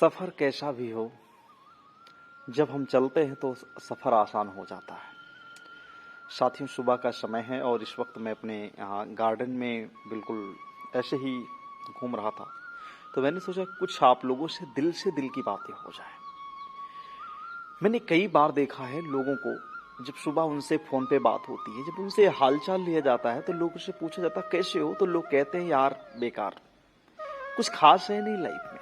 सफर कैसा भी हो, जब हम चलते हैं तो सफर आसान हो जाता है। साथियों, सुबह का समय है और इस वक्त मैं अपने यहाँ गार्डन में बिल्कुल ऐसे ही घूम रहा था, तो मैंने सोचा कुछ आप लोगों से दिल की बातें हो जाए। मैंने कई बार देखा है लोगों को, जब सुबह उनसे फोन पे बात होती है, जब उनसे हालचाल लिया जाता है तो लोगों से पूछा जाता कैसे हो, तो लोग कहते हैं यार बेकार, कुछ खास है नहीं लाइफ में।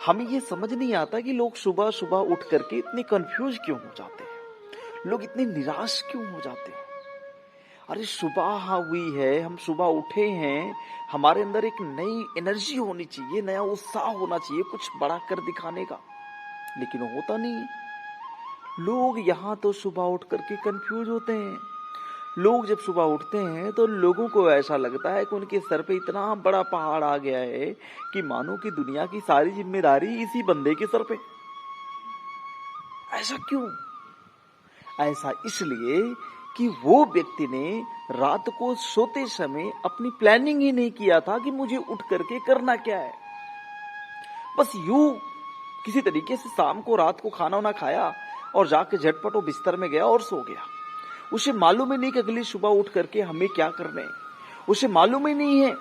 हमें ये समझ नहीं आता कि लोग सुबह सुबह उठ करके इतने कंफ्यूज क्यों हो जाते हैं, लोग इतने निराश क्यों हो जाते हैं। अरे सुबह हुई है, हम सुबह उठे हैं, हमारे अंदर एक नई एनर्जी होनी चाहिए, नया उत्साह होना चाहिए कुछ बड़ा कर दिखाने का, लेकिन वो होता नहीं है। लोग यहाँ तो सुबह उठ करके कंफ्यूज होते हैं। लोग जब सुबह उठते हैं तो लोगों को ऐसा लगता है कि उनके सर पे इतना बड़ा पहाड़ आ गया है कि मानो कि दुनिया की सारी जिम्मेदारी इसी बंदे के सर पे। ऐसा क्यों? ऐसा इसलिए कि वो व्यक्ति ने रात को सोते समय अपनी प्लानिंग ही नहीं किया था कि मुझे उठ करके करना क्या है। बस यूं किसी तरीके से शाम को रात को खाना वाना खाया और जाके झटपट वो बिस्तर में गया और सो गया। उसे मालूम ही नहीं कि अगली सुबह उठ करके हमें क्या करना है। उसे मालूम ही नहीं है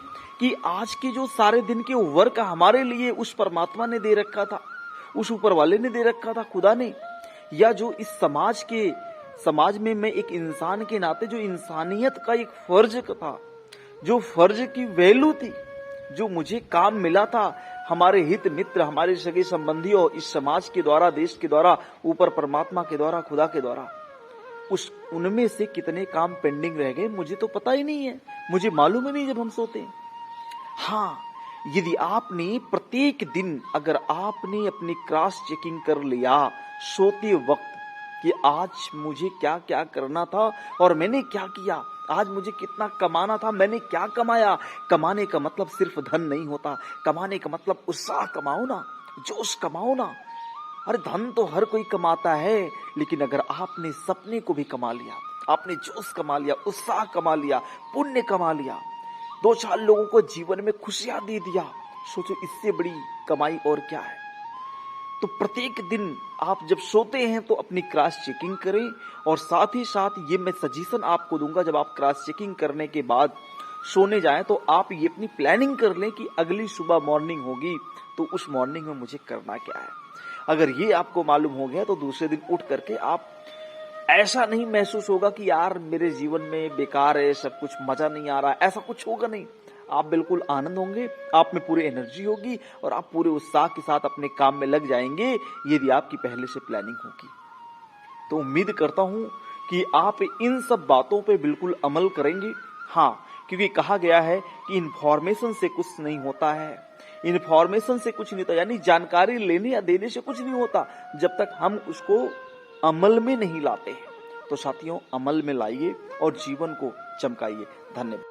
कि आज के जो सारे दिन के वर्क हमारे लिए उस परमात्मा ने दे रखा था, उस ऊपर वाले ने दे रखा था, खुदा ने, या जो इस समाज में मैं एक इंसान के नाते जो इंसानियत का एक फर्ज था, जो फर्ज की वैल्यू थी, जो मुझे काम मिला था हमारे हित मित्र, हमारे सगे संबंधियों, इस समाज के द्वारा, देश के द्वारा, ऊपर परमात्मा के द्वारा, खुदा के द्वारा, उनमें से कितने काम पेंडिंग रह गए मुझे तो पता ही नहीं है, मुझे मालूम ही नहीं जब हम सोते हैं। हाँ, यदि आपने प्रत्येक दिन अगर आपने अपनी क्रॉस चेकिंग कर लिया सोते वक्त कि आज मुझे क्या क्या करना था और मैंने क्या किया, आज मुझे कितना कमाना था, मैंने क्या कमाया। कमाने का मतलब सिर्फ धन नहीं होता, कमाने का मतलब उत्साह कमाओ ना, जोश कमाओ ना। अरे धन तो हर कोई कमाता है, लेकिन अगर आपने सपने को भी कमा लिया, आपने जोश कमा लिया, उत्साह कमा लिया, पुण्य कमा लिया, 2-4 लोगों को जीवन में खुशियां दे दिया, सोचो इससे बड़ी कमाई और क्या है। तो प्रत्येक दिन आप जब सोते हैं तो अपनी क्रॉस चेकिंग करें, और साथ ही साथ ये मैं सजेशन आपको दूंगा, जब आप क्रॉस चेकिंग करने के बाद सोने जाएं तो आप ये अपनी प्लानिंग कर लें कि अगली सुबह मॉर्निंग होगी तो उस मॉर्निंग में मुझे करना क्या है। अगर ये आपको मालूम हो गया तो दूसरे दिन उठ करके आप ऐसा नहीं महसूस होगा कि यार मेरे जीवन में बेकार है, सब कुछ मजा नहीं आ रहा है, ऐसा कुछ होगा नहीं। आप बिल्कुल आनंद होंगे, आप में पूरी एनर्जी होगी और आप पूरे उत्साह के साथ अपने काम में लग जाएंगे, यदि आपकी पहले से प्लानिंग होगी। तो उम्मीद करता हूं कि आप इन सब बातों पे बिल्कुल अमल करेंगे। हाँ, क्योंकि कहा गया है कि इन्फॉर्मेशन से कुछ नहीं होता है, इन्फॉर्मेशन से कुछ नहीं होता, यानी जानकारी लेने या देने से कुछ नहीं होता जब तक हम उसको अमल में नहीं लाते हैं। तो साथियों, अमल में लाइए और जीवन को चमकाइए। धन्यवाद।